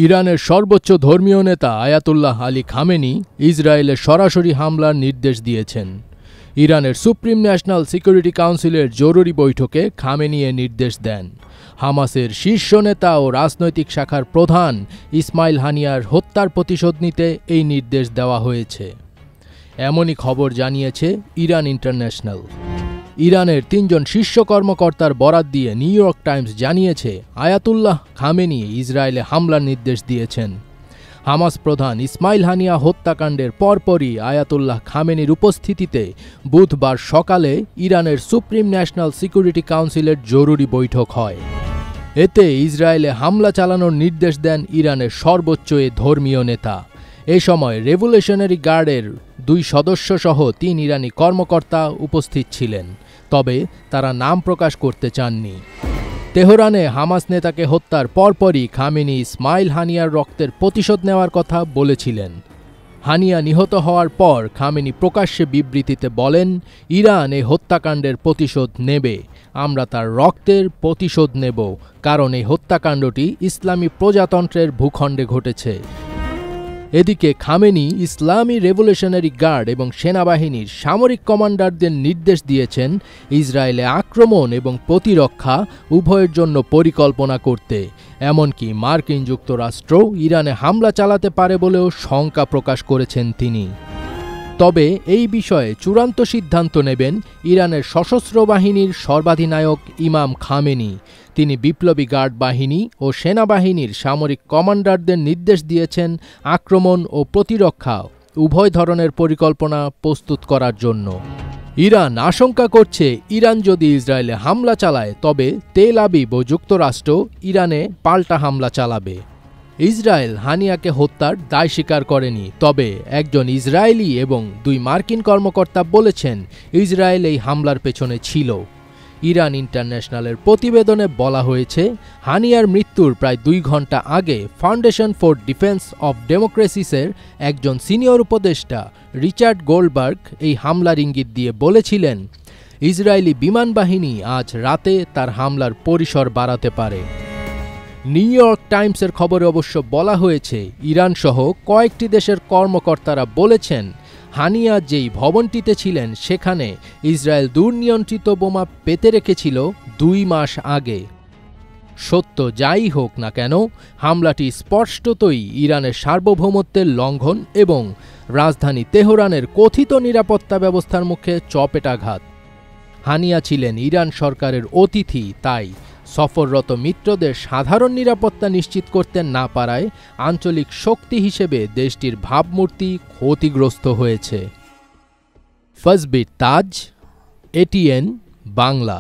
ইরানের সর্বোচ্চ ধর্মীয় নেতা আয়াতুল্লাহ আলী খামেনি ইসরায়েলে সরাসরি হামলার নির্দেশ দিয়েছেন। ইরানের সুপ্রিম ন্যাশনাল সিকিউরিটি কাউন্সিলের জরুরি বৈঠকে খামেনি এ নির্দেশ দেন। হামাসের শীর্ষ নেতা ও রাজনৈতিক শাখার প্রধান ইসমাইল হানিয়ার হত্যার প্রতিশোধ নিতে এই নির্দেশ দেওয়া হয়েছে। এমনই খবর জানিয়েছে ইরান ইন্টারন্যাশনাল। ইরানের ৩ জন শীর্ষ কর্মকর্তার বরাত দিয়ে নিউ ইয়র্ক টাইমস জানিয়েছে, আয়াতুল্লাহ খামেনি ইসরায়েলে হামলার নির্দেশ দিয়েছেন। হামাস প্রধান ইসমাইল হানিয়া হত্যাকাণ্ডের পরপরই আয়াতুল্লাহ খামেনির উপস্থিতিতে বুধবার সকালে ইরানের সুপ্রিম ন্যাশনাল সিকিউরিটি কাউন্সিলের জরুরি বৈঠক হয়। এতে ইসরায়েলে হামলা চালানোর নির্দেশ দেন ইরানের সর্বোচ্চ এ ধর্মীয় নেতা। এ সময় রেভলিউশনারি গার্ডের 2 সদস্যসহ 3 ইরানি কর্মকর্তা উপস্থিত ছিলেন, তবে তারা নাম প্রকাশ করতে চাননি। তেহরানে হামাস নেতাকে হত্যার পরপরই খামেনি ইসমাইল হানিয়ার রক্তের প্রতিশোধ নেওয়ার কথা বলেছিলেন। হানিয়া নিহত হওয়ার পর খামেনি প্রকাশ্যে বিবৃতিতে বলেন, ইরান এই হত্যাকাণ্ডের প্রতিশোধ নেবে, আমরা তার রক্তের প্রতিশোধ নেব, কারণ এই হত্যাকাণ্ডটি ইসলামী প্রজাতন্ত্রের ভূখণ্ডে ঘটেছে। এদিকে খামেনি ইসলামী রেভলিউশনারি গার্ড এবং সেনাবাহিনীর সামরিক কমান্ডারদের নির্দেশ দিয়েছেন ইসরায়েলে আক্রমণ এবং প্রতিরক্ষা উভয়ের জন্য পরিকল্পনা করতে। এমনকি মার্কিন যুক্তরাষ্ট্র ইরানে হামলা চালাতে পারে বলেও শঙ্কা প্রকাশ করেছেন তিনি। তবে এই বিষয়ে চূড়ান্ত সিদ্ধান্ত নেবেন ইরানের সশস্ত্র বাহিনীর সর্বাধিনায়ক ইমাম খামেনি। তিনি বিপ্লবী গার্ড বাহিনী ও সেনাবাহিনীর সামরিক কমান্ডারদের নির্দেশ দিয়েছেন আক্রমণ ও প্রতিরক্ষা উভয় ধরনের পরিকল্পনা প্রস্তুত করার জন্য। ইরান আশঙ্কা করছে, ইরান যদি ইসরায়েলে হামলা চালায় তবে তেল আবিব ও যুক্তরাষ্ট্র ইরানে পাল্টা হামলা চালাবে। ইসরায়েল হানিয়াকে হত্যার দায় স্বীকার করেনি, তবে একজন ইসরায়েলি এবং 2 মার্কিন কর্মকর্তা বলেছেন ইসরায়েল এই হামলার পেছনে ছিল। ইরান ইন্টারন্যাশনালের প্রতিবেদনে বলা হয়েছে, হানিয়ার মৃত্যুর প্রায় 2 ঘন্টা আগে ফাউন্ডেশন ফর ডিফেন্স অব ডেমোক্রেসিসের একজন সিনিয়র উপদেষ্টা রিচার্ড গোল্ডবার্গ এই হামলার ইঙ্গিত দিয়ে বলেছিলেন, ইসরায়েলি বিমান বাহিনী আজ রাতে তার হামলার পরিসর বাড়াতে পারে। নিউ ইয়র্ক টাইমসের খবরে অবশ্য বলা হয়েছে, ইরান সহ কয়েকটি দেশের কর্মকর্তারা বলেছেন, হানিয়া যেই ভবনটিতে ছিলেন সেখানে ইসরায়েল দুর্নিয়ন্ত্রিত বোমা পেতে রেখেছিল 2 মাস আগে। সত্য যাই হোক না কেন, হামলাটি স্পষ্টতই ইরানের সার্বভৌমত্বের লঙ্ঘন এবং রাজধানী তেহরানের কথিত নিরাপত্তা ব্যবস্থার মুখে চপেটাঘাত। হানিয়া ছিলেন ইরান সরকারের অতিথি, তাই সফররত মিত্রদের সাধারণ নিরাপত্তা নিশ্চিত করতে না পারায় আঞ্চলিক শক্তি হিসেবে দেশটির ভাবমূর্তি ক্ষতিগ্রস্ত হয়েছে। ফজবির তাজ, এটিএন বাংলা।